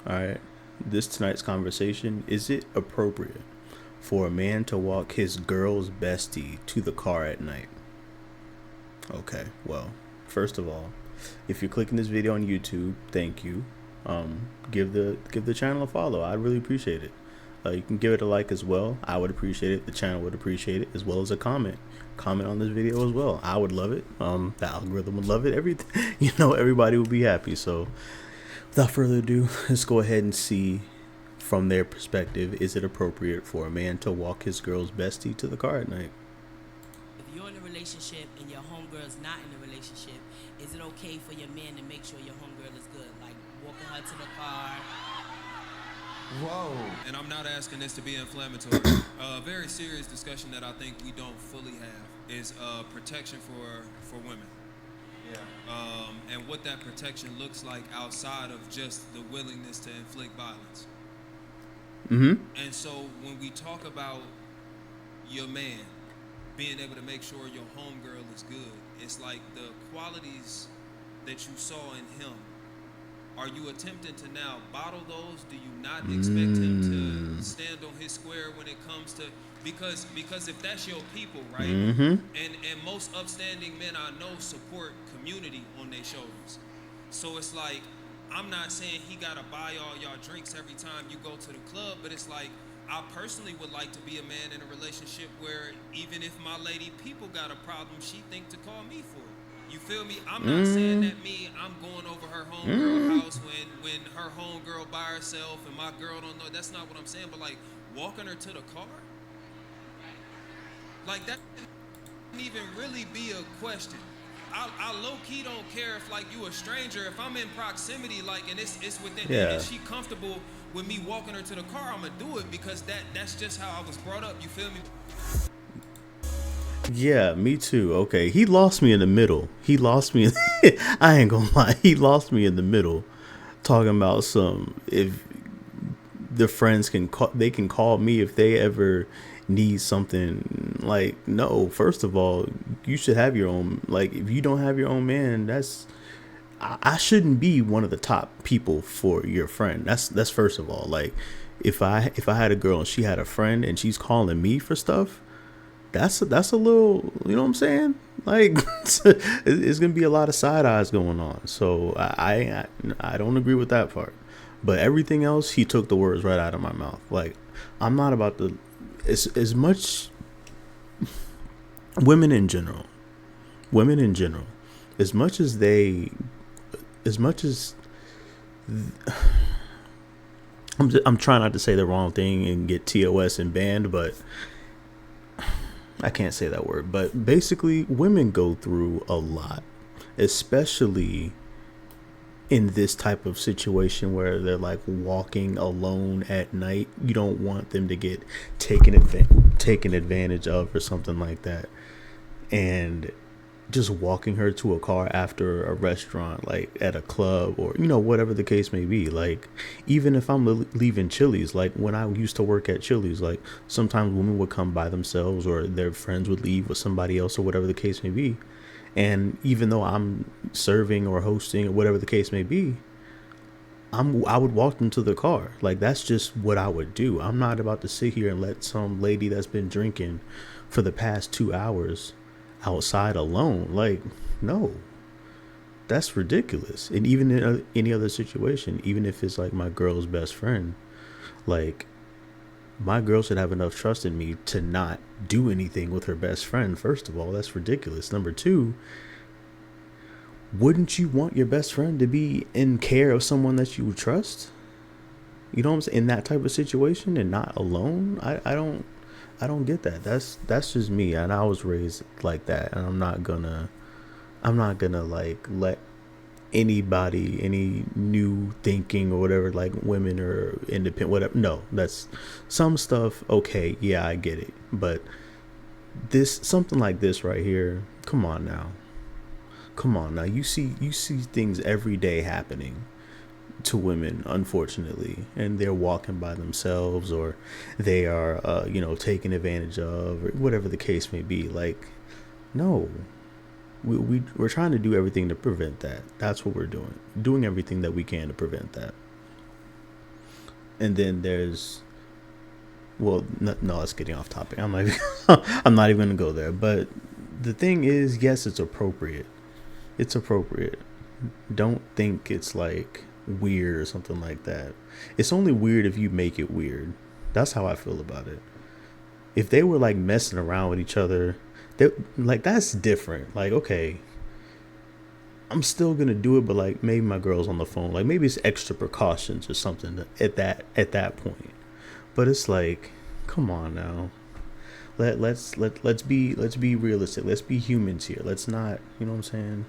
All right. This tonight's conversation, is it appropriate for a man to walk his girl's bestie to the car at night? Okay. Well, first of all, if you're clicking this video on YouTube, thank you. Give the channel a follow. I'd really appreciate it. You can give it a like as well. I would appreciate it. The channel would appreciate it, as well as a comment. Comment on this video as well. I would love it. The algorithm would love it. Everything, everybody would be happy. So, without further ado, let's go ahead and see from their perspective, is it appropriate for a man to walk his girl's bestie to the car at night? If you're in a relationship and your homegirl's not in a relationship, is it okay for your man to make sure your homegirl is good? Like walking her to the car. Whoa. And I'm not asking this to be inflammatory. A very serious discussion that I think we don't fully have is protection for women. Yeah. And what that protection looks like outside of just the willingness to inflict violence. Mm-hmm. And so when we talk about your man being able to make sure your homegirl is good, it's like the qualities that you saw in him. Are you attempting to now bottle those? Do you not expect him to stand on his square when it comes to because if that's your people, right? Mm-hmm. And most upstanding men I know support community on their shoulders. So it's like, I'm not saying he gotta buy all y'all drinks every time you go to the club, but it's like, I personally would like to be a man in a relationship where even if my lady people got a problem, she think to call me for it. You feel me? I'm not saying that I'm going over her homegirl house when her homegirl by herself and my girl don't know. That's not what I'm saying. But like walking her to the car, like that didn't even really be a question. I low key don't care if like you a stranger. If I'm in proximity, like and it's within, and she comfortable with me walking her to the car, I'ma do it because that's just how I was brought up. You feel me? Yeah, me too. Okay, he lost me in the middle. He lost me. I ain't gonna lie. He lost me in the middle, talking about some if the friends can call, they can call me if they ever need something. Like, no. First of all, you should have your own. Like, if you don't have your own man, that's I shouldn't be one of the top people for your friend. That's first of all. Like, if I had a girl and she had a friend and she's calling me for stuff, that's a little, you know what I'm saying? Like, it's gonna be a lot of side eyes going on. So I don't agree with that part. But everything else, he took the words right out of my mouth. Like, I'm not about to. As much women in general, women in general, as much as they, as much as I'm trying not to say the wrong thing and get TOS and banned, but I can't say that word, but basically women go through a lot, especially in this type of situation where they're like walking alone at night. You don't want them to get taken advantage of or something like that. And just walking her to a car after a restaurant, like at a club or, whatever the case may be. Like, even if I'm leaving Chili's, like when I used to work at Chili's, like sometimes women would come by themselves or their friends would leave with somebody else or whatever the case may be. And even though I'm serving or hosting or whatever the case may be, I would walk them to the car. Like, that's just what I would do. I'm not about to sit here and let some lady that's been drinking for the past 2 hours outside alone. Like, no, that's ridiculous. And even in any other situation, even if it's like my girl's best friend, like, my girl should have enough trust in me to not do anything with her best friend. First of all, that's ridiculous. Number two, wouldn't you want your best friend to be in care of someone that you trust? You know what I'm saying? In that type of situation and not alone? I don't get that. That's just me, and I was raised like that, and I'm not gonna like let anybody, any new thinking or whatever, like women or independent, whatever. No, that's some stuff. Okay, yeah, I get it, but something like this right here. Come on now. You see things every day happening to women, unfortunately, and they're walking by themselves or they are taken advantage of or whatever the case may be. Like, no, we're trying to do everything to prevent that. That's what we're doing everything that we can to prevent that. And then there's, well, no, it's getting off topic. I'm not, I'm not even gonna go there. But the thing is, yes, it's appropriate. It's appropriate. Don't think it's like weird or something like that. It's only weird if you make it weird. That's how I feel about it. If they were like messing around with each other, they, like that's different. Like, okay, I'm still gonna do it, but like maybe my girl's on the phone. Like maybe it's extra precautions or something at that point. But it's like, come on now. Let's be realistic. Let's be humans here. Let's not, you know what I'm saying?